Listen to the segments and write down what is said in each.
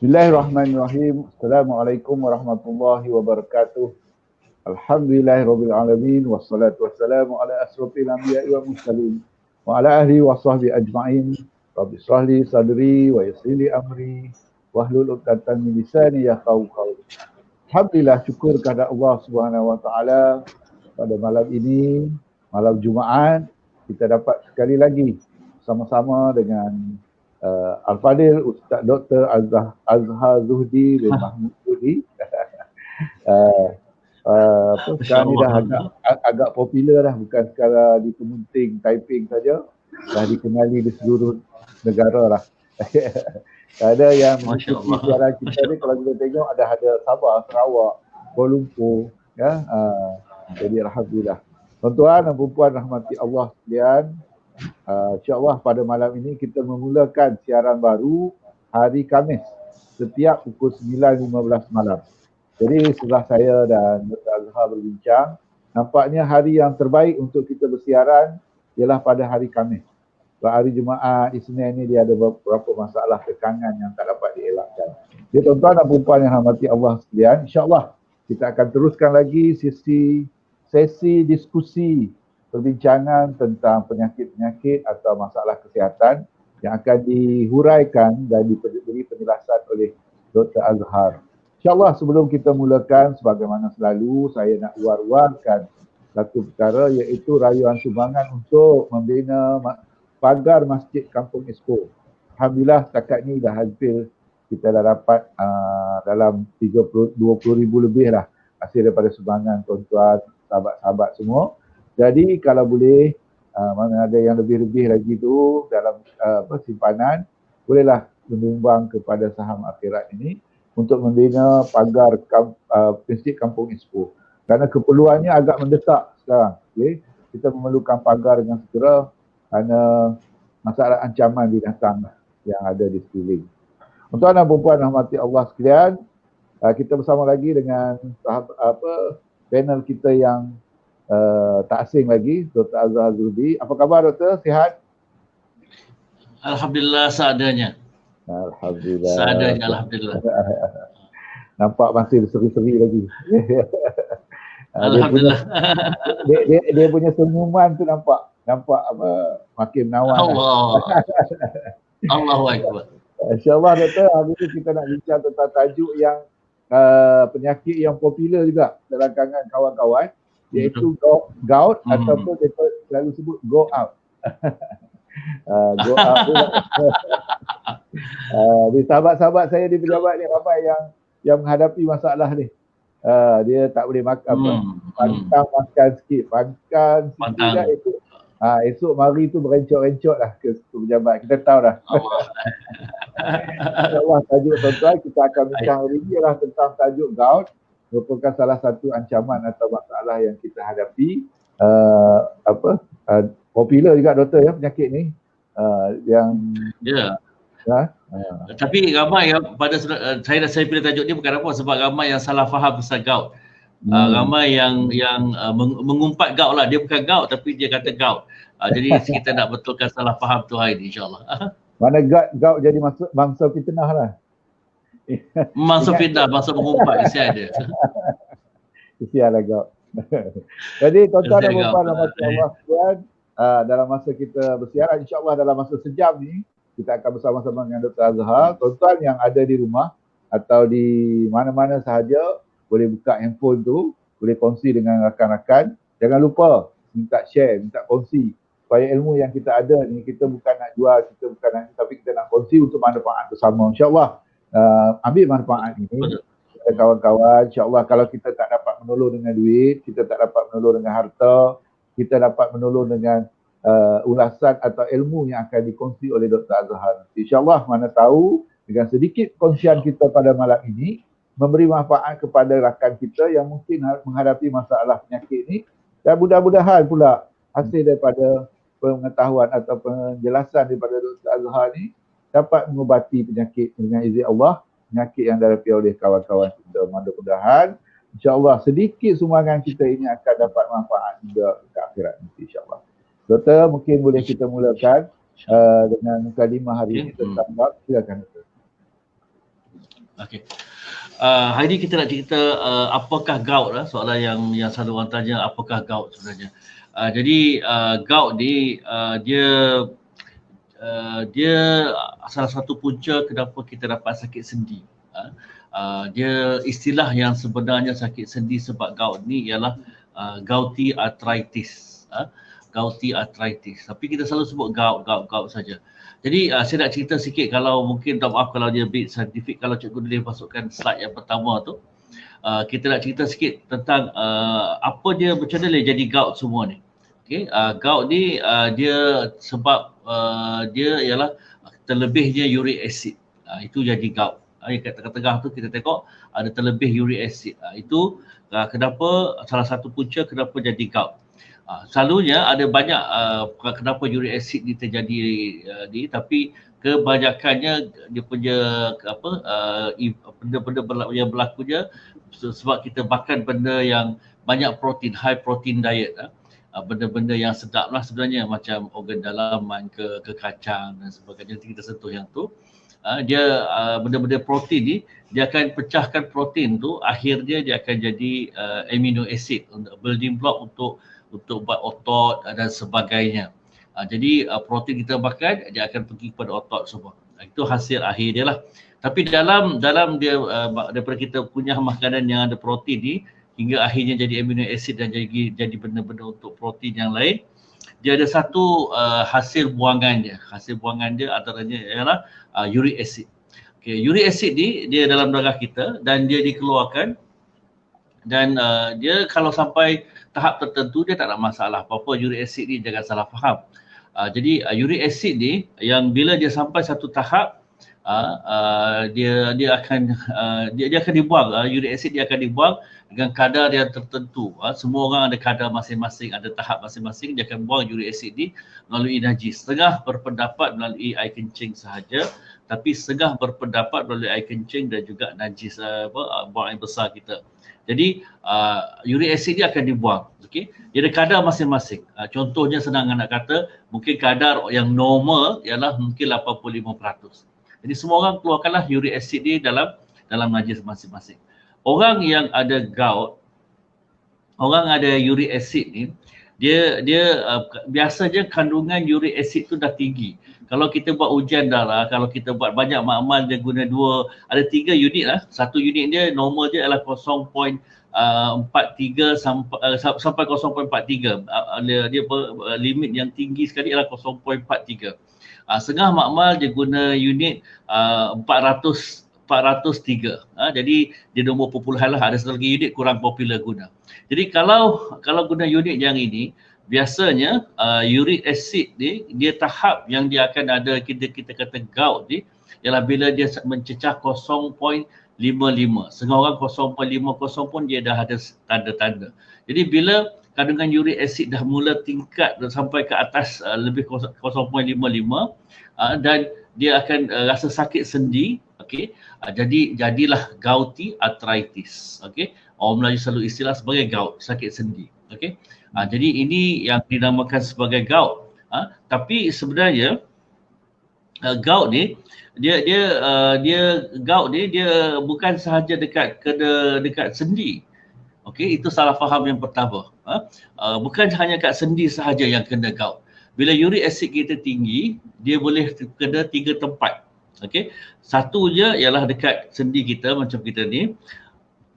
Bismillahirrahmanirrahim. Assalamualaikum warahmatullahi wabarakatuh. Alhamdulillahirabbil alamin wassalatu wassalamu ala asrofil anbiya'i wal mursalin wa ala alihi wa sahbihi ajma'in. Rabbi shrah li sadri wa yassir li amri wahlul 'uqdatam min lisani yafqahu qawli. Alhamdulillah, syukur kepada Allah Subhanahu wa taala pada malam ini, malam Jumaat, kita dapat sekali lagi sama-sama dengan Al-Fadil Ustaz Dr. Azhar Zuhdi bin Mahmud Zuhdi. Sekarang ni dah agak popular dah, bukan sekadar di Kemunting, Taiping saja, dah dikenali di seluruh negara lah. Ada yang mengikuti siaran kita ni, kalau kita tengok ada Sabah, Sarawak, Kuala Lumpur, ya. Jadi alhamdulillah. Tuan-tuan dan puan rahmati Allah sekalian, insya-Allah pada malam ini kita memulakan siaran baru hari Khamis setiap pukul 9.15 malam. Jadi setelah saya dan Dr. Azhar berbincang, nampaknya hari yang terbaik untuk kita bersiaran ialah pada hari Khamis. Hari Jumaat, Isnin ini dia ada beberapa masalah kekangan yang tak dapat dielakkan. Jadi tuan-tuan dan puan yang rahmati Allah sekalian, insya-Allah kita akan teruskan lagi sesi diskusi perbincangan tentang penyakit-penyakit atau masalah kesihatan yang akan dihuraikan dan diberi penjelasan oleh Dr. Azhar. InsyaAllah sebelum kita mulakan, sebagaimana selalu saya nak war-warkan satu perkara, iaitu rayuan sumbangan untuk membina pagar Masjid Kampung Expo. Alhamdulillah setakat ni dah hampir kita dah dapat dalam 20,000 lebih lah hasil daripada sumbangan tuan-tuan, sahabat-sahabat semua. Jadi kalau boleh, mana ada yang lebih-lebih lagi tu dalam simpanan, bolehlah menyumbang kepada saham akhirat ini untuk membina pagar Masjid Kampung Expo. Kerana keperluannya agak mendesak sekarang. Okay? Kita memerlukan pagar dengan segera kerana masalah ancaman binatang yang ada di sekeliling. Tuan-tuan dan puan rahmati Allah sekalian, kita bersama lagi dengan panel kita yang tak asing lagi, Dr. Azhar Zuhdi. Apa khabar Doktor? Sihat? Alhamdulillah seadanya. Alhamdulillah. Seadanya, alhamdulillah. Nampak masih berseri-seri lagi. Alhamdulillah. Dia punya senyuman tu nampak apa, makin menawan. Allahu Akbar. InsyaAllah Doktor, hari ini kita nak bincang tentang tajuk yang penyakit yang popular juga dalam kalangan kawan-kawan, iaitu gout ataupun mereka selalu sebut go out. Go out tu di sahabat-sahabat saya di pejabat ni ramai yang menghadapi masalah ni. Dia tak boleh makan pantang makan sikit, makan sikit itu esok mari tu berencot-rencot lah ke pejabat. Kita tahu dah. InsyaAllah tajuk tuan-tuan kita akan bincang hari ni lah tentang tajuk gout, merupakan salah satu ancaman atau masalah yang kita hadapi. Popular juga doktor ya penyakit ni. Tapi ramai yang saya pilih tajuk ni bukan apa, sebab ramai yang salah faham pasal gout. Ramai yang mengumpat gout lah, dia bukan gout tapi dia kata gout. Jadi kita nak betulkan salah faham tu hari ni insya-Allah. Mana gout jadi bangsa fitnah lah. Masuk fitnah, masuk mengumpat isi ada. Kesianlah gout. Jadi tuan-tuan dan puan rahmati Allah sekalian, dalam masa kita bersiaran, insya-Allah dalam masa sejam ni kita akan bersama-sama dengan Dr. Azhar. Tuan-tuan yang ada di rumah atau di mana-mana sahaja boleh buka handphone tu, boleh kongsi dengan rakan-rakan. Jangan lupa minta share, minta kongsi supaya ilmu yang kita ada ni, kita bukan nak jual, kita bukan nak, tapi kita nak kongsi untuk manfaat bersama. InsyaAllah ambil manfaat ini kawan-kawan. InsyaAllah kalau kita tak dapat menolong dengan duit, kita tak dapat menolong dengan harta, kita dapat menolong dengan ulasan atau ilmu yang akan dikongsi oleh Dr. Azhar. InsyaAllah mana tahu dengan sedikit kongsian kita pada malam ini memberi manfaat kepada rakan kita yang mungkin menghadapi masalah penyakit ini, dan mudah-mudahan pula hasil daripada pengetahuan atau penjelasan daripada Dr. Azhar ni dapat mengubati penyakit dengan izin Allah, penyakit yang dihadapi oleh kawan-kawan kita. Mudah-mudahan insya-Allah sedikit sumbangan kita ini akan dapat manfaat juga ke akhirat nanti insya-Allah. Doktor, mungkin boleh kita mulakan dengan mukadimah hari ini tentang gout. Silakan Doktor. Okey. Hari ni kita nak cerita apakah gout lah, soalan yang selalu orang tanya apakah gout sebenarnya. Jadi gout ni dia salah satu punca kenapa kita dapat sakit sendi. Dia istilah yang sebenarnya sakit sendi sebab gout ni ialah gouty arthritis. Gouty arthritis. Tapi kita selalu sebut gout saja. Jadi saya nak cerita sikit, kalau mungkin minta maaf kalau dia bit scientific, kalau cikgu boleh masukkan slide yang pertama tu. Kita nak cerita sikit tentang apa dia, macam mana dia jadi gout semua ni. Okay, gout ni dia sebab dia ialah terlebihnya uric acid. Itu jadi gout. Kat tengah-tengah tu kita tengok ada terlebih uric acid. Itu kenapa, salah satu punca kenapa jadi gout. Selalunya ada banyak kenapa uric acid ni terjadi tapi kebanyakannya dia punya benda-benda yang berlakunya sebab kita makan benda yang banyak protein, high protein diet. Benda-benda yang sedap lah sebenarnya, macam organ dalaman ke kacang dan sebagainya. Nanti kita sentuh yang tu. Dia benda-benda protein ni, dia akan pecahkan protein tu, akhirnya dia akan jadi amino acid, building block untuk buat otot dan sebagainya. Jadi protein kita makan, dia akan pergi kepada otot semua. Itu hasil akhir dia lah. Tapi dalam dia daripada kita punya makanan yang ada protein ni, hingga akhirnya jadi amino acid dan jadi benda-benda untuk protein yang lain, dia ada satu hasil buangan dia. Hasil buangan dia antaranya ialah uric acid. Okay, uric acid ni dia dalam darah kita dan dia dikeluarkan, dan dia kalau sampai tahap tertentu dia tak ada masalah apa-apa. Uric acid ni jangan salah faham. Jadi uric acid ni yang bila dia sampai satu tahap dia akan dibuang. Uric acid dia akan dibuang dengan kadar yang tertentu. Semua orang ada kadar masing-masing, ada tahap masing-masing. Dia akan buang uric acid ni melalui najis. Setengah berpendapat melalui air kencing sahaja, tapi setengah berpendapat melalui air kencing dan juga najis buang air besar kita. Jadi uric acid dia akan dibuang. Okey, dia ada kadar masing-masing. Contohnya senang nak kata, mungkin kadar yang normal ialah mungkin 85%. Jadi semua orang keluarkanlah uric acid ni dalam najis masing-masing. Orang yang ada gout, orang ada uric acid ni, dia biasanya kandungan uric acid tu dah tinggi. Kalau kita buat ujian darah, kalau kita buat banyak makmal, dia guna 3 unit lah. Satu unit dia normal dia adalah 0.43 sampai 0.43. Dia limit yang tinggi sekali adalah 0.43. Setengah makmal dia guna unit 403. Jadi dia nombor perpuluhan lah. Ada satu lagi unit kurang popular guna. Jadi kalau guna unit yang ini, biasanya uric acid ni, dia tahap yang dia akan ada, kita kata gout ni, ialah bila dia mencecah 0.55. Setengah orang 0.50 pun dia dah ada tanda-tanda. Jadi bila kandungan uric acid dah mula tingkat sampai ke atas lebih 0.55 dan dia akan rasa sakit sendi, okey, jadilah gouty arthritis. Okey, orang Melayu selalu istilah sebagai gout, sakit sendi. Okey, jadi ini yang dinamakan sebagai gout. Tapi sebenarnya gout ni gout ni dia bukan sahaja dekat sendi. Okey, itu salah faham yang pertama. Bukan hanya kat sendi sahaja yang kena gout. Bila uric acid kita tinggi, dia boleh kena 3 tempat. Okey, satunya ialah dekat sendi kita macam kita ni.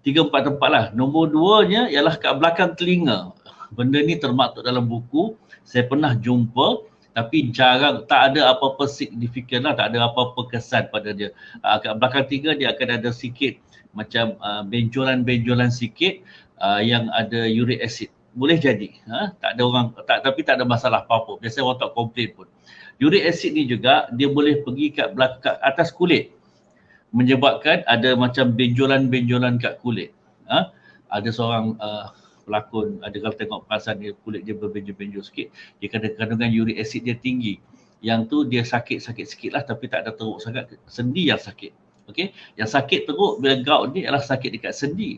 3-4 tempat lah. Nombor 2-nya ialah kat belakang telinga. Benda ni termaktub dalam buku. Saya pernah jumpa tapi jarang, tak ada apa-apa signifikan lah, tak ada apa-apa kesan pada dia. Kat belakang telinga dia akan ada sikit macam benjolan-benjolan sikit yang ada uric acid. Boleh jadi, tak ada orang, tapi tak ada masalah apa-apa. Biasanya orang tak komplain pun. Uric acid ni juga dia boleh pergi kat atas kulit, menyebabkan ada macam benjolan-benjolan kat kulit. Ada seorang pelakon, ada kalau tengok perasan dia, kulit dia berbenjol-benjol sikit, dia kandungan uric acid dia tinggi. Yang tu dia sakit-sakit sikit lah, tapi tak ada teruk sangat, sendi yang sakit. Okey, yang sakit teruk bila gout ni adalah sakit dekat sendi.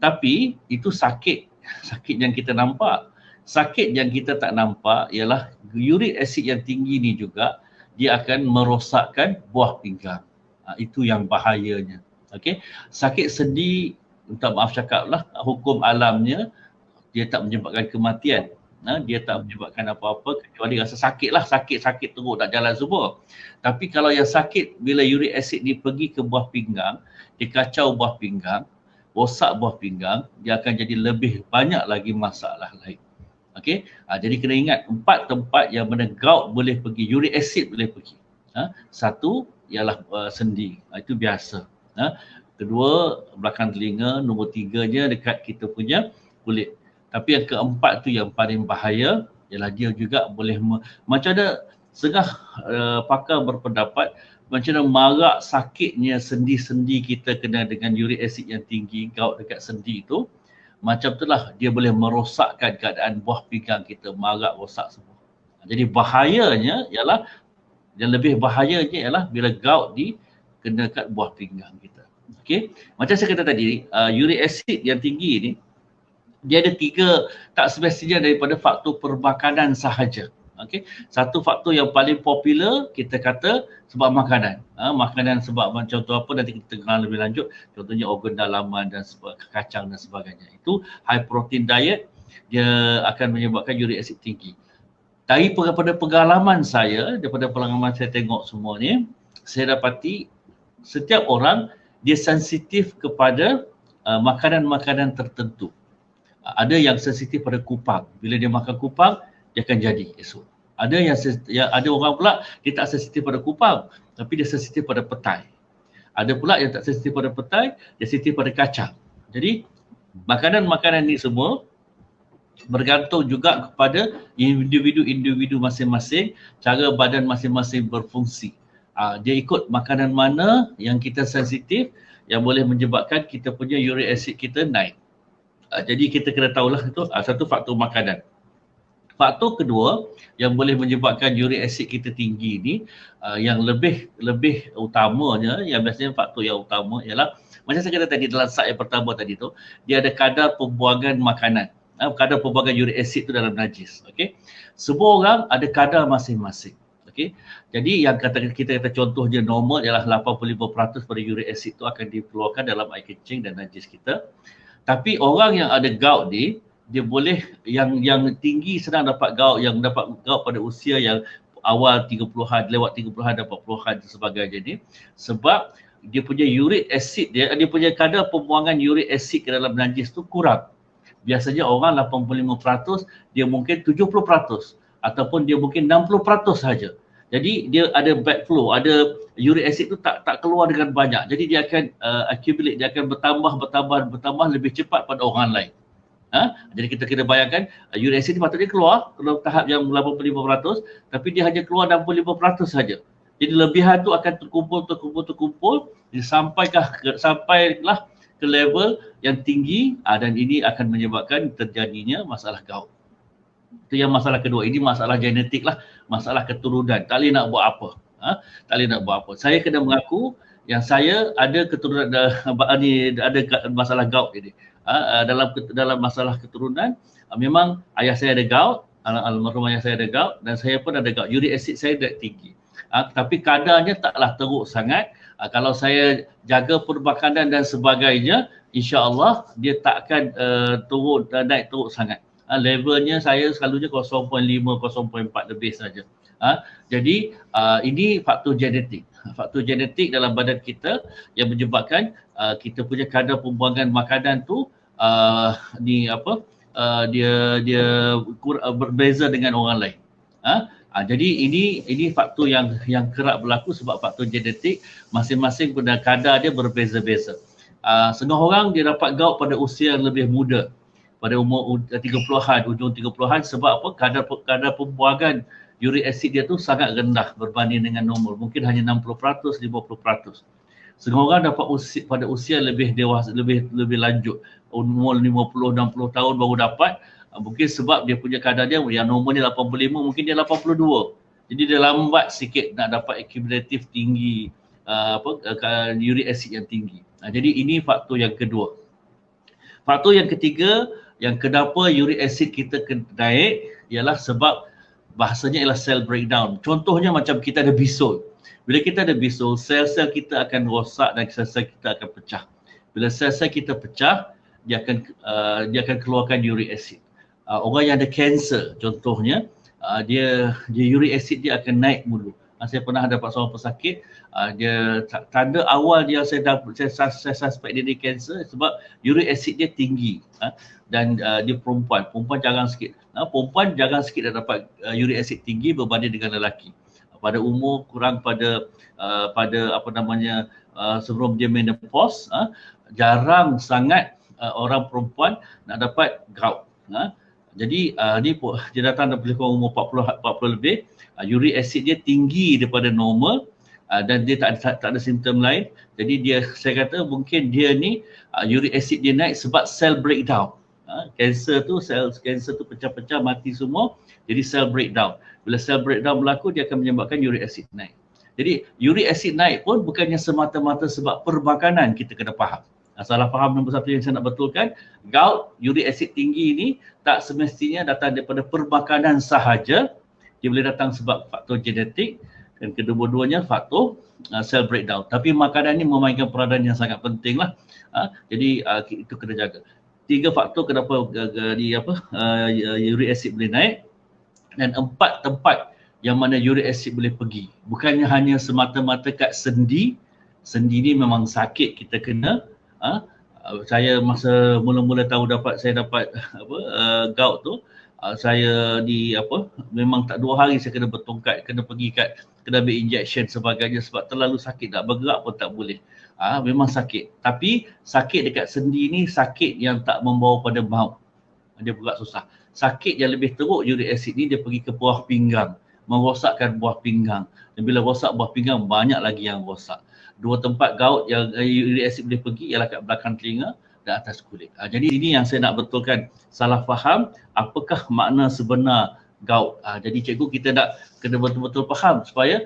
Tapi itu sakit yang kita nampak. Sakit yang kita tak nampak ialah uric acid yang tinggi ni juga dia akan merosakkan buah pinggang. Itu yang bahayanya. Okey, sakit sendi, minta maaf cakaplah, hukum alamnya dia tak menyebabkan kematian. Dia tak menyebabkan apa-apa kecuali rasa sakit lah, sakit teruk tak jalan semua. Tapi kalau yang sakit bila uric acid ni pergi ke buah pinggang, dia kacau buah pinggang, rosak buah pinggang, dia akan jadi lebih banyak lagi masalah lain. Okey, jadi kena ingat 4 tempat yang mana gout boleh pergi, uric acid boleh pergi. Satu ialah sendi, itu biasa. Kedua belakang telinga, nombor 3-nya dekat kita punya kulit. Tapi yang keempat tu yang paling bahaya ialah dia juga boleh macam ada setengah pakar berpendapat macam mana marak sakitnya sendi-sendi kita kena dengan uric acid yang tinggi, gout dekat sendi itu, macam itulah dia boleh merosakkan keadaan buah pinggang kita, marak rosak semua. Jadi bahayanya ialah, yang lebih bahayanya ialah bila gout kena kat buah pinggang kita. Okey, macam saya kata tadi, uric acid yang tinggi ni dia ada 3 tak semestinya daripada faktor perbakanan sahaja. Okey, satu faktor yang paling popular kita kata sebab makanan. Makanan sebab contoh apa nanti kita kenal lebih lanjut, contohnya organ dalaman dan kacang dan sebagainya. Itu high protein diet, dia akan menyebabkan uric acid tinggi. Daripada pengalaman saya, daripada pengalaman saya tengok semua ni, saya dapati setiap orang dia sensitif kepada makanan-makanan tertentu. Ada yang sensitif pada kupang. Bila dia makan kupang, dia akan jadi esok. Ada ada orang pula dia tak sensitif pada kupang, tapi dia sensitif pada petai. Ada pula yang tak sensitif pada petai, dia sensitif pada kacang. Jadi makanan-makanan ni semua bergantung juga kepada individu-individu masing-masing, cara badan masing-masing berfungsi. Dia ikut makanan mana yang kita sensitif yang boleh menyebabkan kita punya uric acid kita naik. Jadi kita kena tahulah itu satu faktor makanan. Faktor kedua yang boleh menyebabkan uric acid kita tinggi ni, yang lebih utamanya, yang biasanya faktor yang utama ialah macam saya kata tadi dalam slide yang pertama tadi tu, dia ada kadar pembuangan makanan. Kadar pembuangan uric acid tu dalam najis. Okey. Semua orang ada kadar masing-masing. Okey. Jadi yang kita kata contohnya normal ialah 85% pada uric acid tu akan dikeluarkan dalam air kencing dan najis kita. Tapi orang yang ada gout ni, dia boleh yang tinggi senang dapat gout, yang dapat gout pada usia yang awal 30-an, lewat 30-an dan 40-an dan sebagainya ni, sebab dia punya uric acid dia punya kadar pembuangan uric acid ke dalam najis tu kurang. Biasanya orang 85%, dia mungkin 70% ataupun dia mungkin 60% saja. Jadi dia ada backflow, ada uric acid tu tak keluar dengan banyak. Jadi dia akan accumulate, dia akan bertambah lebih cepat pada orang lain. Jadi kita kena bayangkan uric acid ni patutnya keluar dalam tahap yang 85%, tapi dia hanya keluar 65% saja. Jadi lebihan tu akan terkumpul sampailah ke level yang tinggi, dan ini akan menyebabkan terjadinya masalah gout. Itu yang masalah kedua. Ini masalah genetik lah, masalah keturunan. Tak boleh nak buat apa. Tak boleh nak buat apa. Saya kena mengaku yang saya ada keturunan ada masalah gout ini. Dalam masalah keturunan, memang ayah saya ada gout, almarhum ayah saya ada gout, dan saya pun ada gout. Uric acid saya dah tinggi. Tapi kadarnya taklah teruk sangat. Kalau saya jaga perbakanan dan sebagainya, insya-Allah dia tak akan naik teruk sangat. Levelnya saya selalunya 0.5, 0.4 lebih saja. Jadi ini faktor genetik. Faktor genetik dalam badan kita yang menyebabkan kita punya kadar pembuangan makanan tu dia berbeza dengan orang lain. Jadi ini faktor yang kerap berlaku sebab faktor genetik, masing-masing punya kadar dia berbeza-beza. Setengah orang dia dapat gout pada usia yang lebih muda, pada umur 30-an, ujung 30-an, sebab apa? Kadar pembuangan uric acid dia tu sangat rendah berbanding dengan normal. Mungkin hanya 60%, 50%. Setengah orang dapat pada usia lebih dewasa, lebih lanjut, umur 50, 60 tahun baru dapat. Mungkin sebab dia punya kadar dia yang normalnya 85, mungkin dia 82. Jadi dia lambat sikit nak dapat accumulative tinggi, uric acid yang tinggi. Jadi ini faktor yang kedua. Faktor yang ketiga, yang kenapa uric acid kita naik ialah sebab bahasanya ialah cell breakdown. Contohnya macam kita ada bisul. Bila kita ada bisul, sel-sel kita akan rosak dan sel-sel kita akan pecah. Bila sel-sel kita pecah, dia akan keluarkan uric acid. Orang yang ada kanser contohnya, dia uric acid dia akan naik mulu. Saya pernah dapat seorang pesakit, dia tanda awal dia saya suspect dia ada kanser sebab uric acid dia tinggi, dan dia perempuan jarang sikit. Perempuan jarang sikit dah dapat uric acid tinggi berbanding dengan lelaki. Pada umur kurang pada sebelum dia menopause, jarang sangat orang perempuan nak dapat gout. Jadi dia datang lebih kurang umur 40 lebih, uric acid dia tinggi daripada normal, dan dia tak ada simptom lain. Jadi saya kata mungkin dia ni uric acid dia naik sebab cell breakdown. Kanser tu pecah-pecah mati semua, jadi cell breakdown. Bila cell breakdown berlaku, dia akan menyebabkan uric acid naik. Jadi uric acid naik pun bukannya semata-mata sebab perbakanan, kita kena faham. Salah faham nombor satu yang saya nak betulkan, gout, uric acid tinggi ni tak semestinya datang daripada perbakanan sahaja. Dia boleh datang sebab faktor genetik, dan kedua-duanya faktor cell breakdown. Tapi makanan ni memainkan peranan yang sangat penting lah. Jadi itu kena jaga. 3 faktor kenapa uric acid boleh naik, dan 4 tempat yang mana uric acid boleh pergi. Bukannya hanya semata-mata kat sendi. Sendi ni memang sakit kita kena. Saya masa mula-mula saya dapat gout tu, saya memang tak 2 hari saya kena bertongkat, kena pergi kena ambil injection sebagainya sebab terlalu sakit, nak bergerak pun tak boleh. Memang sakit. Tapi sakit dekat sendi ni sakit yang tak membawa pada maut. Dia bergerak susah. Sakit yang lebih teruk uric acid ni dia pergi ke buah pinggang, merosakkan buah pinggang. Dan bila rosak buah pinggang, banyak lagi yang rosak. 2 tempat gout yang uric acid boleh pergi ialah kat belakang telinga dan atas kulit. Jadi ini yang saya nak betulkan, salah faham apakah makna sebenar gout. Jadi cikgu kita nak kena betul-betul faham supaya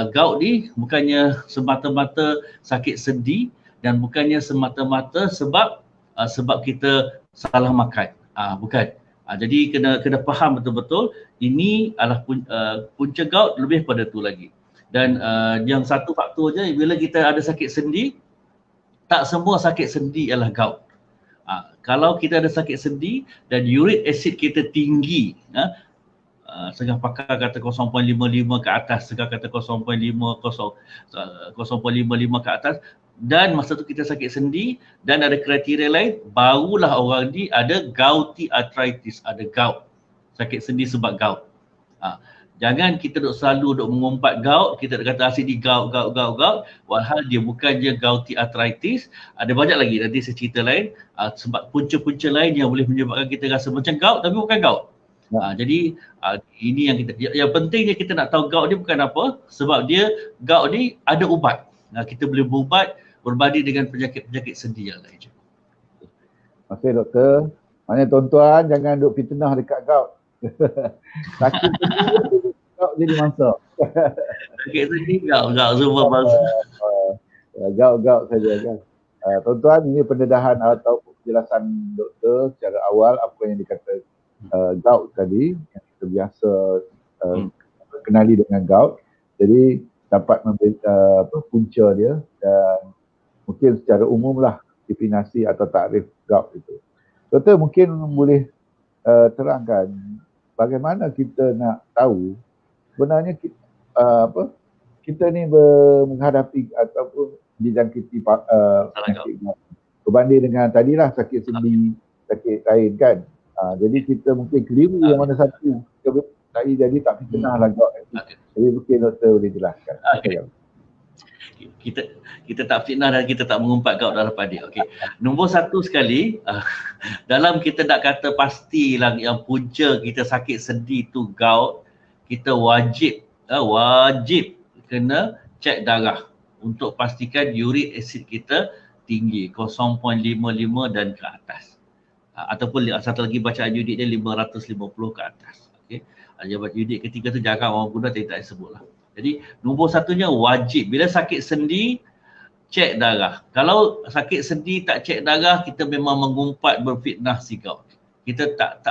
gout ni bukannya semata-mata sakit sendi dan bukannya semata-mata sebab kita salah makan. Bukan. Jadi kena faham betul-betul ini adalah punca gout, lebih pada tu lagi. Dan yang satu faktor je, bila kita ada sakit sendi, tak semua sakit sendi ialah gout. Kalau kita ada sakit sendi dan uric acid kita tinggi, setengah pakar kata 0.55 ke atas, setengah kata 0.55 ke atas, dan masa tu kita sakit sendi dan ada kriteria lain, barulah orang ni ada gouty arthritis, ada gout, sakit sendi sebab gout. Jangan kita selalu mengumpat gout, kita kata asyik di gout, walhal dia bukan je gouty arthritis. Ada banyak lagi, nanti saya cerita lain, sebab punca-punca lain yang boleh menyebabkan kita rasa macam gout tapi bukan gout. Jadi ini yang pentingnya kita nak tahu gout ni bukan apa, sebab gout ni ada ubat. Kita boleh berubat berbanding dengan penyakit-penyakit sendi yang lain. Terima kasih doktor. Maknanya tuan-tuan jangan duk fitnah dekat gout. Sakit sendi gout jadi mangsa. Sakit sendi gout semua mangsa. Gout saja kan. Tuan-tuan, ini pendedahan atau penjelasan doktor secara awal apa yang dikata gout tadi, yang kita biasa kenali dengan gout. Jadi dapat punca dia, dan mungkin secara umum lah definisi atau takrif gout itu. Doktor mungkin boleh terangkan bagaimana kita nak tahu sebenarnya kita ni menghadapi ataupun dijangkiti penyakit gout berbanding dengan tadilah sakit sendi, sakit lain kan. Jadi kita mungkin keliru yang mana satu, jadi tak fitnah lah gout. Jadi mungkin doktor boleh jelaskan. Kita tak fitnah dan kita tak mengumpat gout dalam pada. Okey. Nombor satu sekali, dalam kita nak kata pastilah yang punca kita sakit sendi tu gout, kita wajib kena cek darah untuk pastikan uric acid kita tinggi 0.55 dan ke atas. Ataupun satu lagi bacaan unit dia 550 ke atas. Okey. Unit ketiga tu jarang orang guna, tapi tak sebutlah. Jadi nombor satunya wajib bila sakit sendi cek darah. Kalau sakit sendi tak cek darah, kita memang mengumpat berfitnah si gout. Kita tak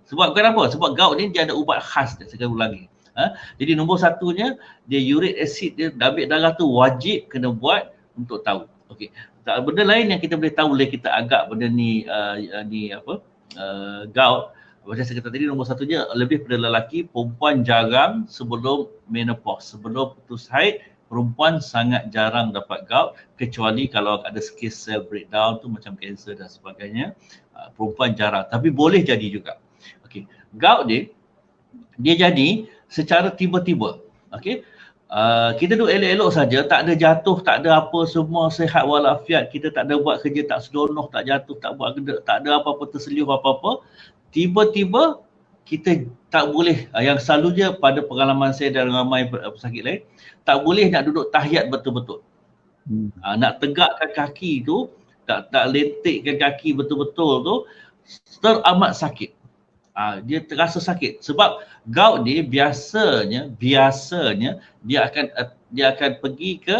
sebab kenapa? Sebab gout ni dia ada ubat khas dia, saya ulangi. Jadi nombor satunya dia uric acid dia ambil darah tu wajib kena buat untuk tahu. Okey. Benda lain yang kita boleh tahu boleh kita agak benda ni gout. Macam saya kata tadi, nombor satunya lebih pada lelaki, perempuan jarang sebelum menopause, sebelum putus haid, perempuan sangat jarang dapat gout kecuali kalau ada sikit cell breakdown tu macam kanser dan sebagainya. Perempuan jarang, tapi boleh jadi juga. Okey, gout dia jadi secara tiba-tiba. Okey. Kita duduk elok-elok saja, tak ada jatuh, tak ada apa, semua sihat walafiat, kita tak ada buat kerja, tak sedonoh, tak jatuh, tak buat gedek, tak ada apa-apa terselioh apa-apa. Tiba-tiba kita tak boleh, yang selalunya pada pengalaman saya dan ramai pesakit lain, tak boleh nak duduk tahiyat betul-betul. Nak tegakkan kaki tu, tak lentikkan kaki betul-betul tu, teramat sakit. Dia terasa sakit sebab gout dia biasanya dia akan pergi ke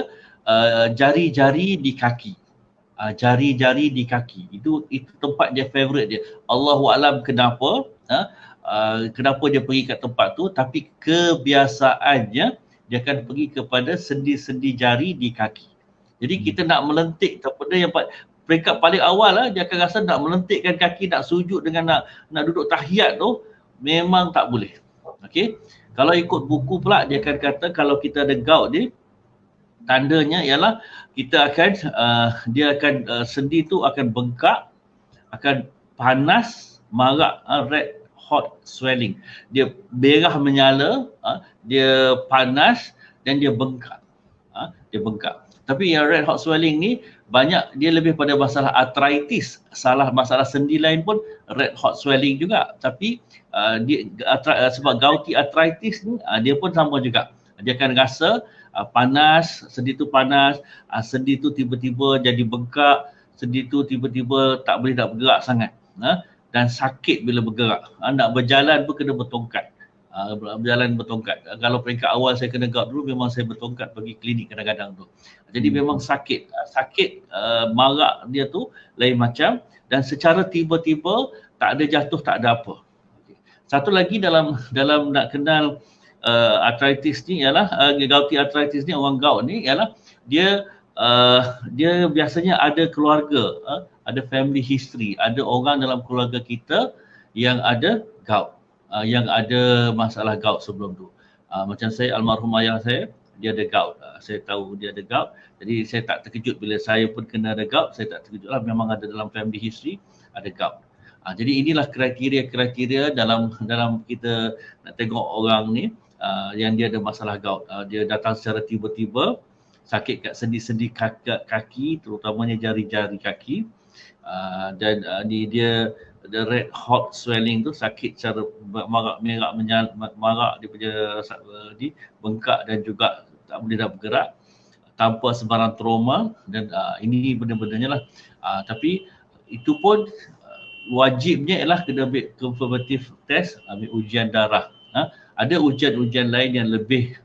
jari-jari di kaki. Jari-jari di kaki itu tempat dia favorite dia. Allahualam kenapa kenapa dia pergi kat tempat tu, tapi kebiasaannya dia akan pergi kepada sendi-sendi jari di kaki. Jadi kita nak melentik benda yang peringkat paling awal lah, dia akan rasa nak melentikkan kaki, nak sujud dengan nak duduk tahiyat tu memang tak boleh. Okey. Kalau ikut buku pula dia akan kata kalau kita ada gout ni, tandanya ialah kita akan sendi tu akan bengkak, akan panas, marak, red hot swelling. Dia merah menyala, dia panas dan dia bengkak. Dia bengkak. Tapi yang red hot swelling ni banyak dia lebih pada masalah arthritis, masalah sendi lain pun red hot swelling juga. Tapi sebab gouty arthritis ni dia pun sama juga. Dia akan rasa panas, sendi tu panas, sendi tu tiba-tiba jadi bengkak, sendi tu tiba-tiba tak boleh nak bergerak sangat. Dan sakit bila bergerak. Nak berjalan pun kena bertongkat. Berjalan bertongkat. Kalau peringkat awal saya kena gout dulu, memang saya bertongkat pergi klinik kadang-kadang tu. Jadi memang sakit. Marak dia tu lain macam, dan secara tiba-tiba tak ada jatuh, tak ada apa. Satu lagi dalam nak kenal arthritis ni ialah gouty arthritis ni, orang gout ni ialah dia biasanya ada keluarga, ada family history, ada orang dalam keluarga kita yang ada gout, yang ada masalah gout sebelum tu. Macam saya, almarhum ayah saya, dia ada gout. Saya tahu dia ada gout. Jadi saya tak terkejut bila saya pun kena ada gout. Saya tak terkejut lah, memang ada dalam family history ada gout. Jadi inilah kriteria-kriteria dalam kita nak tengok orang ni yang dia ada masalah gout. Dia datang secara tiba-tiba, sakit kat sendi-sendi kaki, terutamanya jari-jari kaki. Dan dia the red hot swelling tu, sakit secara marak dia punya bengkak dan juga tak boleh nak bergerak tanpa sebarang trauma. Dan ini benda-bendanya lah. Tapi itu pun wajibnya ialah kena ambil confirmative test, ambil ujian darah. Ada ujian-ujian lain yang lebih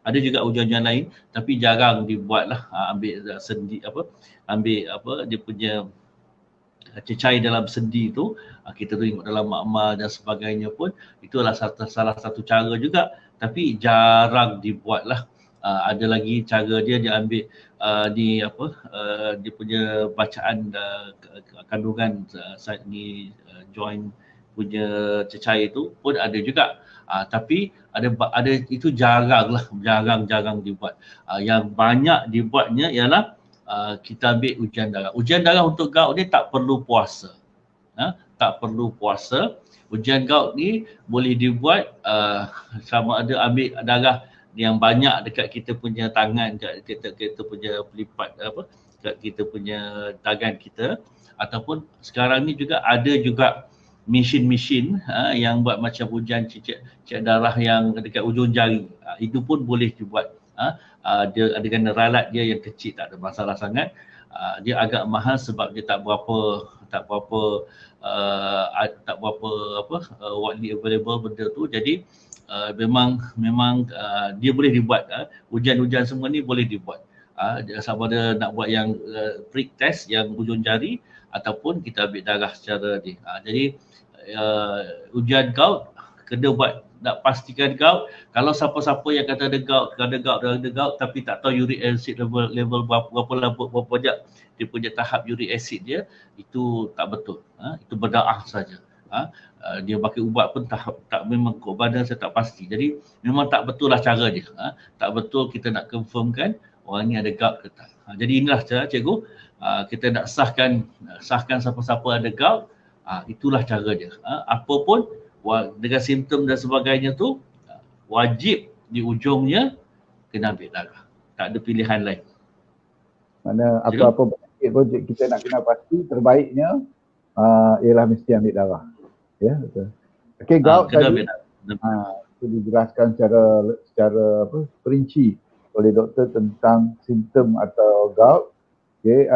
ada juga ujian-ujian lain tapi jarang dibuat lah. Ambil sendi dia punya cecair dalam sendi tu, kita tengok dalam makmal dan sebagainya pun, itu adalah salah satu cara juga, tapi jarang dibuat lah. Ada lagi cara dia ambil dia punya bacaan kandungan joint punya cecair itu pun ada juga. Tapi ada itu jarang dibuat. Yang banyak dibuatnya ialah kita ambil ujian darah. Ujian darah untuk gout ni tak perlu puasa. Tak perlu puasa. Ujian gout ni boleh dibuat sama ada ambil darah yang banyak dekat kita punya tangan, kat kita punya pelipat kat kita punya tangan kita, ataupun sekarang ni juga ada juga mesin yang buat macam ujian cek darah yang dekat ujung jari. Itu pun boleh dibuat. Dia dengan ralat dia yang kecil, tak ada masalah sangat. Dia agak mahal sebab dia tak berapa widely available benda tu. Jadi memang dia boleh dibuat. Ujian-ujian semua ni boleh dibuat. Sama ada nak buat yang prick test yang ujung jari ataupun kita ambil darah secara ni. Jadi ujian gout kena buat nak pastikan gout, kalau siapa-siapa yang kata ada gout tapi tak tahu uric acid level berapa banyak dia punya tahap uric acid dia, itu tak betul. Itu berdaah saja. Dia pakai ubat pun tak memang kod badan saya tak pasti. Jadi memang tak betul lah cara dia. Tak betul kita nak confirmkan orang ni ada gout ke tak. Jadi inilah cara cikgu, kita nak sahkan siapa-siapa ada gout, itulah cara dia. Apa pun dengan simptom dan sebagainya tu, wajib di ujungnya kena ambil darah. Tak ada pilihan lain. Mana apa-apa penyakit pun kita nak kena pasti terbaiknya ialah mesti ambil darah. Ya, betul. Okey, gout tadi itu dijelaskan secara perinci oleh doktor tentang simptom atau gout. Okey,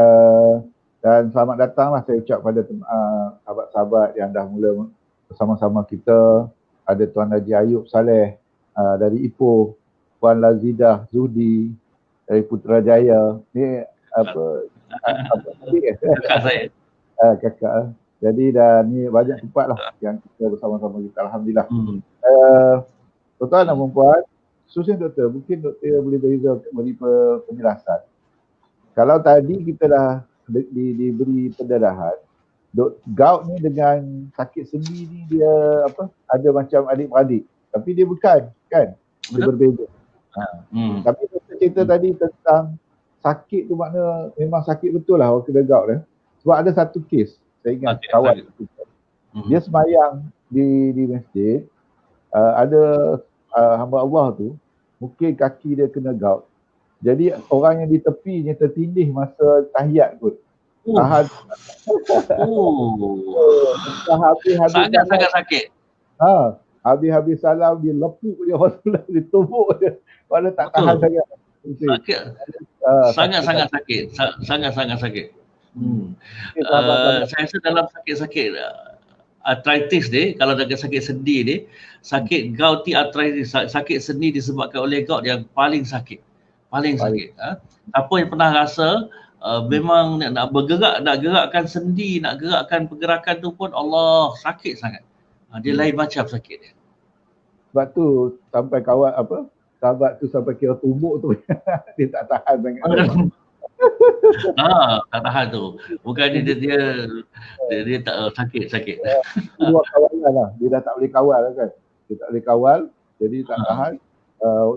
dan selamat datanglah saya ucap pada sahabat-sahabat yang dah mula bersama-sama kita. Ada Tuan Haji Ayub Saleh dari Ipoh, Puan Lazidah Zudi dari Putrajaya. Ni kakak saya. Kakak. Jadi dah ni banyak tempat lah yang kita bersama-sama kita. Alhamdulillah. Tuan-tuan dan puan-puan, khususnya doktor, mungkin doktor boleh beri penjelasan. Kalau tadi kita dah diberi pendarahan, gout ni dengan sakit sendi ni dia ada macam adik-beradik. Tapi dia bukan, kan? Dia berbeza. Tapi doktor cerita tadi tentang sakit tu makna memang sakit betul lah orang kena gout dia. Sebab ada satu kes, saya ingat kawan dia semayang di masjid, ada hamba Allah tu mungkin kaki dia kena gout. Jadi orang yang di tepinya tertindih masa tahiyat kot. Tahan. Sangat-sangat sakit. Habis-habis salam dia lepuk je, dia tumbuk je. Mana tak tahan sangat. Sakit. Sangat-sangat sakit. Sangat-sangat sakit. Saya rasa dalam sakit-sakit arthritis ni, kalau ada sakit sendi ni, sakit gouty arthritis, sakit sendi disebabkan oleh gout yang paling sakit. Siapa yang pernah rasa memang nak bergerak, nak gerakkan sendi, nak gerakkan pergerakan tu pun Allah sakit sangat. Dia lain macam sakit dia. Sebab tu sampai kawan sahabat tu sampai kira tumbuk tu dia tak tahan sangat. Tak tahan tu. Bukan dia tak sakit. Luar kawalan lah. Dia dah tak boleh kawal kan. Dia tak boleh kawal, jadi tak tahan.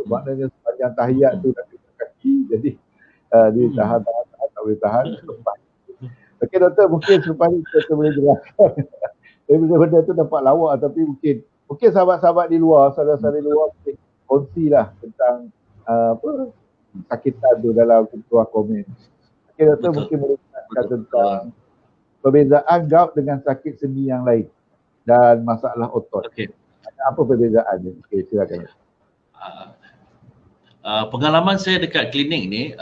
Maknanya sepanjang tahiyat tu dah kena kaki, jadi dia tahan, tak boleh tahan. Okey doktor, mungkin selepas ni kita boleh jelaskan. Tapi benda tu nampak lawak, tapi mungkin sahabat-sahabat di luar, saudara-saudara di luar mungkin kongsilah tentang sakitan tu dalam ketua komen. Okey doktor, mungkin boleh jelaskan tentang perbezaan gout dengan sakit sendi yang lain dan masalah otot. Okey. Apa perbezaannya? Okey, silakan. Pengalaman saya dekat klinik ni,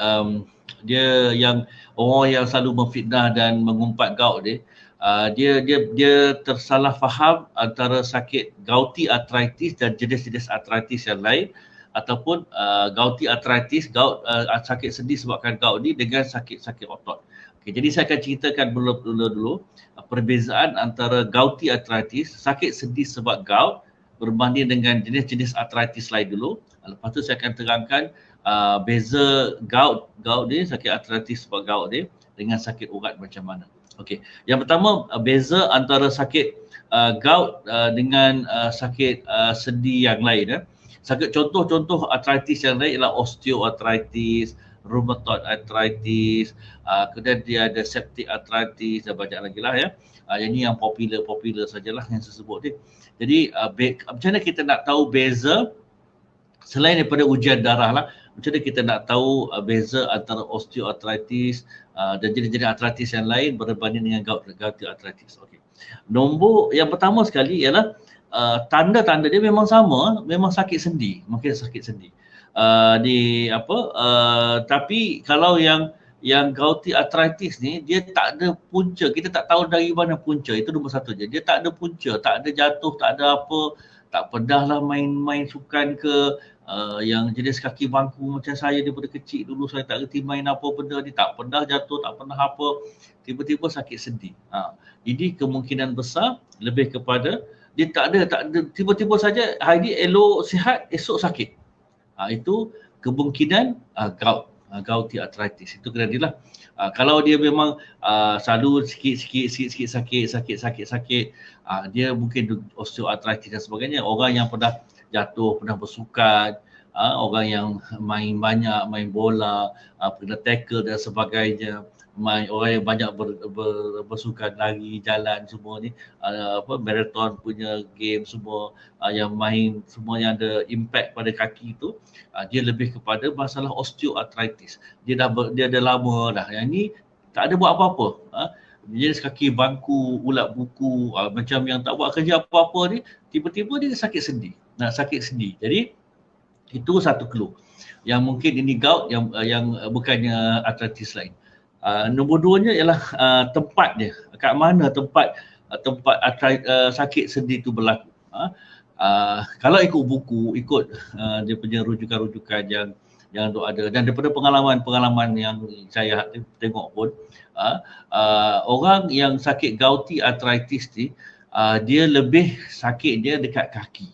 dia yang orang yang selalu memfitnah dan mengumpat gout dia tersalah faham antara sakit gouty arthritis dan jenis-jenis arthritis yang lain, ataupun gouty arthritis, sakit sendi sebabkan gout ni dengan sakit-sakit otot. Okay, jadi saya akan ceritakan dulu perbezaan antara gouty arthritis, sakit sendi sebab gout berbanding dengan jenis-jenis arthritis lain dulu. Lepas tu saya akan terangkan beza gout ni, sakit arthritis sebab gout ni dengan sakit urat macam mana. Okey, yang pertama beza antara sakit gout dengan sakit sendi yang lain. Sakit contoh-contoh arthritis yang lain ialah osteoarthritis, rheumatoid arthritis, kemudian dia ada septic arthritis dan banyak lagi lah ya. Yang ni yang popular sajalah yang saya sebut ni. Jadi macam mana kita nak tahu beza selain daripada ujian darah lah, macam mana kita nak tahu beza antara osteoarthritis dan jenis-jenis arthritis yang lain berbanding dengan gouty arthritis. Okey. Nombor yang pertama sekali ialah tanda-tanda dia memang sama, memang sakit sendi, mungkin sakit sendi. Tapi kalau yang gouty arthritis ni dia tak ada punca, kita tak tahu dari mana punca, itu nombor satu je. Dia tak ada punca, tak ada jatuh, tak ada apa, tak pernah lah main sukan ke, yang jenis kaki bangku macam saya daripada kecil dulu, saya tak reti main apa benda ni, tak pernah jatuh, tak pernah apa, tiba-tiba sakit sendi. Ini kemungkinan besar lebih kepada dia tak ada tiba-tiba saja hari ni elok sihat, esok sakit. Itu kemungkinan gouty arthritis. Itu kena dia lah. Kalau dia memang selalu sikit sakit, dia mungkin osteoarthritis dan sebagainya. Orang yang pernah jatuh, pernah bersukan, orang yang main banyak, main bola, pernah tackle dan sebagainya, orang yang banyak bersukan lari, jalan semua ni, marathon punya game semua, yang main semua yang ada impact pada kaki tu, dia lebih kepada masalah osteoarthritis. Dia dah lama dah. Yang ni tak ada buat apa-apa. Dia kaki bangku, ulat buku, macam yang tak buat kerja apa-apa ni, tiba-tiba dia sakit sendi. Sakit sendi. Jadi itu satu clue. Yang mungkin ini gout yang bukannya arthritis lain. Nombor duanya ialah tempat dia. Kat mana tempat sakit sendi tu berlaku. Kalau ikut buku, ikut dia punya rujukan-rujukan yang tu ada, dan daripada pengalaman yang saya tengok pun, orang yang sakit gouty arthritis ni, dia lebih sakit dia dekat kaki.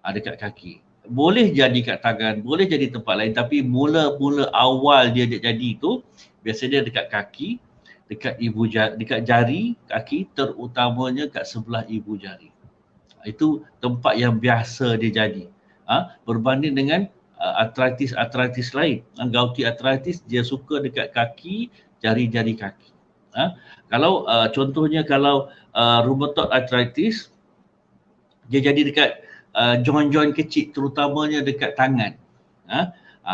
Dekat kaki. Boleh jadi kat tangan, boleh jadi tempat lain, tapi mula awal dia jadi tu biasanya dekat kaki, dekat jari kaki, terutamanya kat sebelah ibu jari. Itu tempat yang biasa dia jadi. Berbanding dengan arthritis lain. Gouty arthritis dia suka dekat kaki, jari-jari kaki. Kalau contohnya kalau rheumatoid arthritis, dia jadi dekat joint-joint kecil, terutamanya dekat tangan.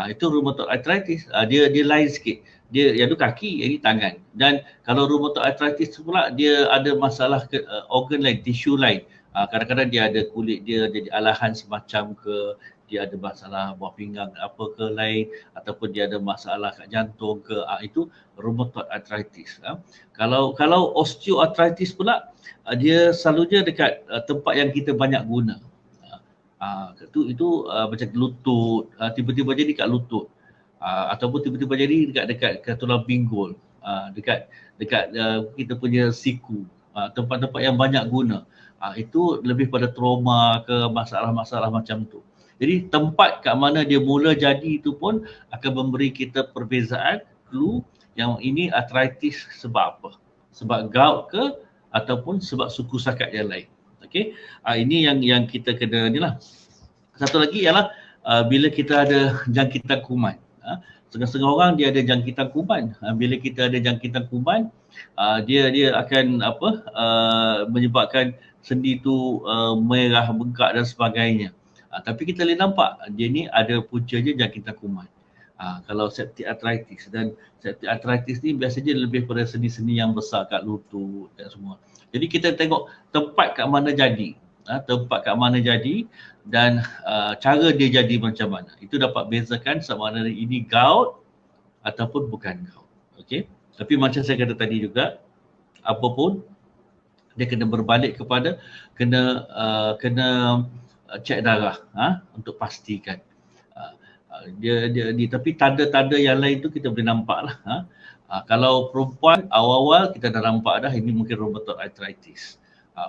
Itu rheumatoid arthritis. Dia lain sikit. Dia yang tu kaki, yang ni tangan. Dan kalau rheumatoid arthritis pula, dia ada masalah organ lain, tisu lain. Kadang-kadang dia ada kulit dia jadi alahan semacam ke, dia ada masalah buah pinggang apa ke lain, ataupun dia ada masalah kat jantung ke, itu rheumatoid arthritis. Kalau osteoarthritis pula, dia selalunya dekat tempat yang kita banyak guna. Itu macam lutut, tiba-tiba jadi kat lutut, ataupun tiba-tiba jadi dekat tulang pinggul, dekat kita punya siku, tempat-tempat yang banyak guna. Itu lebih pada trauma ke, masalah-masalah macam tu. Jadi tempat kat mana dia mula jadi itu pun akan memberi kita perbezaan, clue yang ini arthritis sebab apa. Sebab gout ke ataupun sebab suku sakat yang lain. Okey, ini yang kita kena ni lah. Satu lagi ialah bila kita ada jangkitan kuman. Setengah-setengah orang dia ada jangkitan kuman. Bila kita ada jangkitan kuman, dia akan menyebabkan sendi tu merah, bengkak dan sebagainya. Tapi kita boleh nampak dia ni ada puncanya jangkitan kuman. Kalau septic arthritis, dan septic arthritis ni biasanya lebih pada sendi-sendi yang besar kat lutut dan semua. Jadi kita tengok tempat kat mana jadi, dan cara dia jadi macam mana. Itu dapat bezakan sama ada ini gout ataupun bukan gout. Okey. Tapi macam saya kata tadi juga, apapun dia kena berbalik kepada kena cek darah untuk pastikan. Dia tapi tanda-tanda yang lain tu kita boleh nampak lah. Kalau perempuan awal-awal kita dah nampak dah ini mungkin rheumatoid arthritis.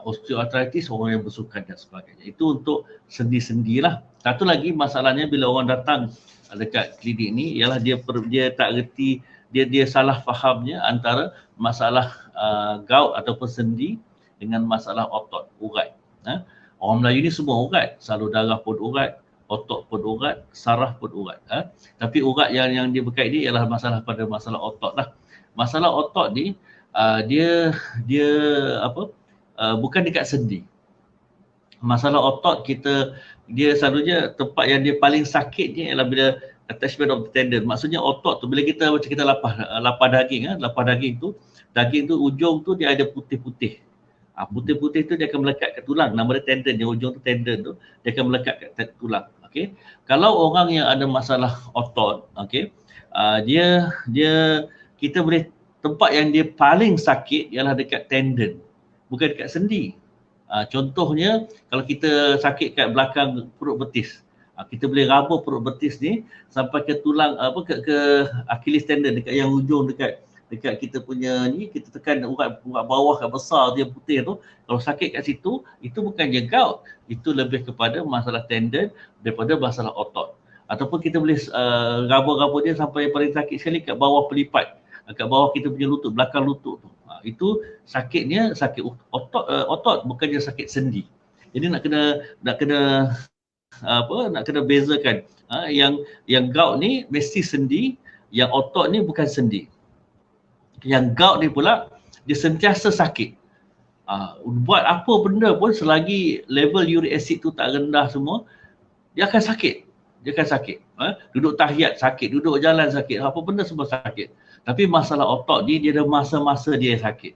Osteoarthritis orang yang bersukan dan sebagainya. Itu untuk sendi-sendi lah. Satu lagi masalahnya bila orang datang dekat klinik ni ialah dia tak reti, dia salah fahamnya antara masalah gout ataupun sendi dengan masalah otot, urat. Orang Melayu ni semua urat, salur darah pun urat, otot pun urat, saraf pun urat. Tapi urat yang dia berkait ni ialah masalah pada masalah otot lah. Masalah otot ni dia bukan dekat sendi. Masalah otot dia selalunya tempat yang dia paling sakit ni ialah bila attachment of the tendon. Maksudnya otot tu bila kita macam kita lapar daging tu, daging tu ujung tu dia ada putih-putih. Putih-putih tu dia akan melekat kat tulang. Nama dia tendon, yang ujung tu tendon tu, dia akan melekat kat tulang. Okey. Kalau orang yang ada masalah otot, okey, dia kita boleh tempat yang dia paling sakit ialah dekat tendon, bukan dekat sendi. Contohnya kalau kita sakit kat belakang perut betis, kita boleh raba perut betis ni sampai ke tulang ke Achilles tendon, dekat yang ujung dekat dekat kita punya ni, kita tekan urat bawah kat besar tu yang putih tu, kalau sakit kat situ, itu bukan je gout, itu lebih kepada masalah tendon daripada masalah otot. Ataupun kita boleh raba-raba dia sampai paling sakit sekali kat bawah pelipat, kat bawah kita punya lutut, belakang lutut tu. Itu sakitnya sakit otot, bukannya sakit sendi. Jadi nak kena bezakan. Yang gout ni mesti sendi, yang otot ni bukan sendi. Yang gout ni pula dia sentiasa sakit. Buat apa benda pun selagi level uric acid tu tak rendah semua, dia akan sakit. Duduk tahiyat sakit, duduk jalan sakit, apa benda semua sakit. Tapi masalah otot ni dia ada masa-masa dia sakit.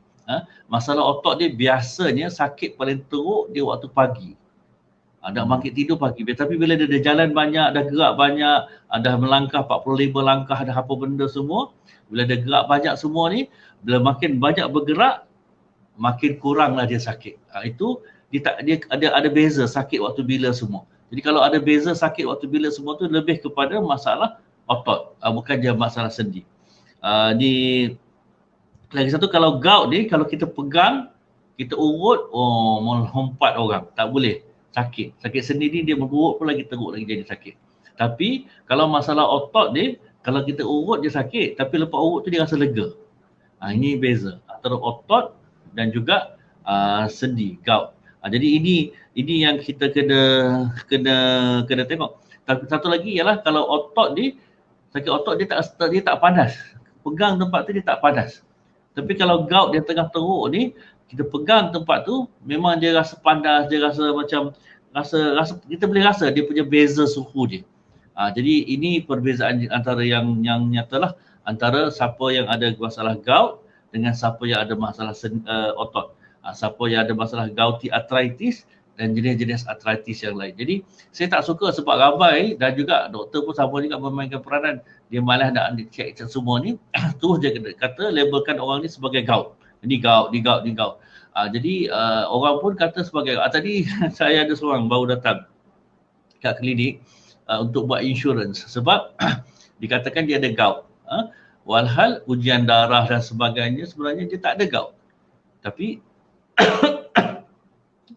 Masalah otot dia biasanya sakit paling teruk dia waktu pagi. Dah bangkit tidur pagi. Tapi bila dia dah jalan banyak, dah gerak banyak, dah melangkah 45 langkah, dah apa benda semua, bila dia gerak banyak semua ni, bila makin banyak bergerak, makin kuranglah dia sakit. Itu dia ada beza sakit waktu bila semua. Jadi kalau ada beza sakit waktu bila semua tu lebih kepada masalah otot, bukan je masalah sendi. Lagi satu, kalau gout ni, kalau kita pegang, kita urut, melompat orang, tak boleh. Sakit sendi ni dia berurut pun lagi teruk lagi jadi sakit. Tapi kalau masalah otot ni, kalau kita urut dia sakit, tapi lepas urut tu dia rasa lega. Ini beza antara otot dan juga sendi, gout. Jadi ini yang kita kena tengok. Tapi satu lagi ialah kalau otot ni, sakit otot dia tak panas. Pegang tempat tu dia tak panas. Tapi kalau gout dia tengah teruk ni, kita pegang tempat tu memang dia rasa panas, dia rasa macam rasa kita boleh rasa dia punya beza suhu dia. Jadi ini perbezaan antara yang nyatalah antara siapa yang ada masalah gout dengan siapa yang ada masalah otot. Siapa yang ada masalah gouty arthritis dan jenis-jenis arthritis yang lain. Jadi saya tak suka sebab ramai dan juga doktor pun sama juga memainkan peranan. Dia malas nak check semua ni, terus dia kata labelkan orang ni sebagai gout. Ni gout. Jadi orang pun kata sebagai tadi saya ada seorang baru datang kat klinik untuk buat insurans sebab dikatakan dia ada gout. Walhal ujian darah dan sebagainya sebenarnya dia tak ada gout.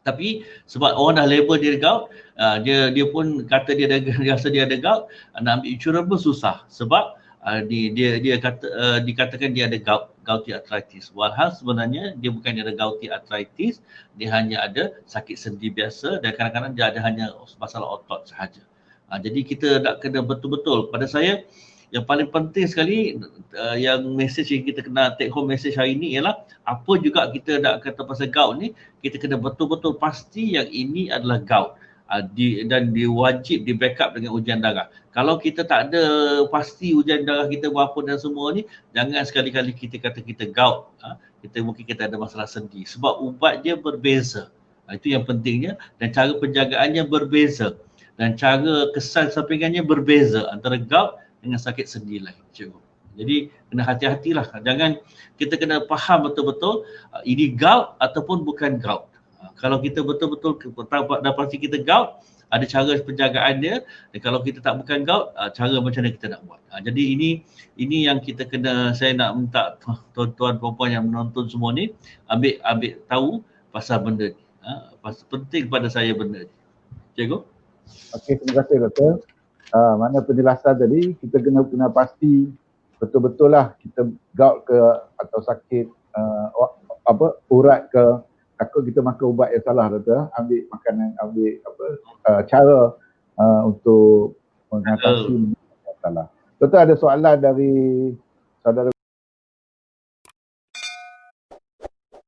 Tapi sebab orang dah label dia gout, dia pun kata dia rasa dia ada gout, nak ambil insurans pun susah sebab dia dikatakan dia ada gouty arthritis. Walhal sebenarnya dia bukan ada gouty arthritis, dia hanya ada sakit sendi biasa dan kadang-kadang dia ada hanya masalah otot sahaja. Jadi kita nak kena betul-betul. Pada saya yang paling penting sekali yang message yang kita kena take home message hari ni ialah apa juga kita nak kata pasal gout ni, kita kena betul-betul pasti yang ini adalah gout. Dan diwajib di backup dengan ujian darah. Kalau kita tak ada pasti ujian darah kita berapa dan semua ni, jangan sekali-kali kita kata kita gout. Mungkin kita ada masalah sendi sebab ubat dia berbeza. Itu yang pentingnya, dan cara penjagaannya berbeza dan cara kesan sampingannya berbeza antara gout dengan sakit sendi lain. Jadi kena hati-hatilah. Jangan, kita kena faham betul-betul ini gout ataupun bukan gout. Kalau kita betul-betul dah pasti kita gout, ada cara penjagaan dia. Dan kalau kita tak bukan gout, cara macam mana kita nak buat. Jadi ini yang kita kena, saya nak minta tuan-tuan puan-puan yang menonton semua ni ambil tahu pasal benda ni. Penting pada saya benda ni. Cikgu? Okey, terima kasih doktor. Mana penjelasan tadi, kita kena pasti betul-betul lah kita gout ke atau sakit urat ke, takut kita makan ubat yang salah doktor, ambil makanan, cara untuk mengatasi yang salah. Doktor, ada soalan dari saudara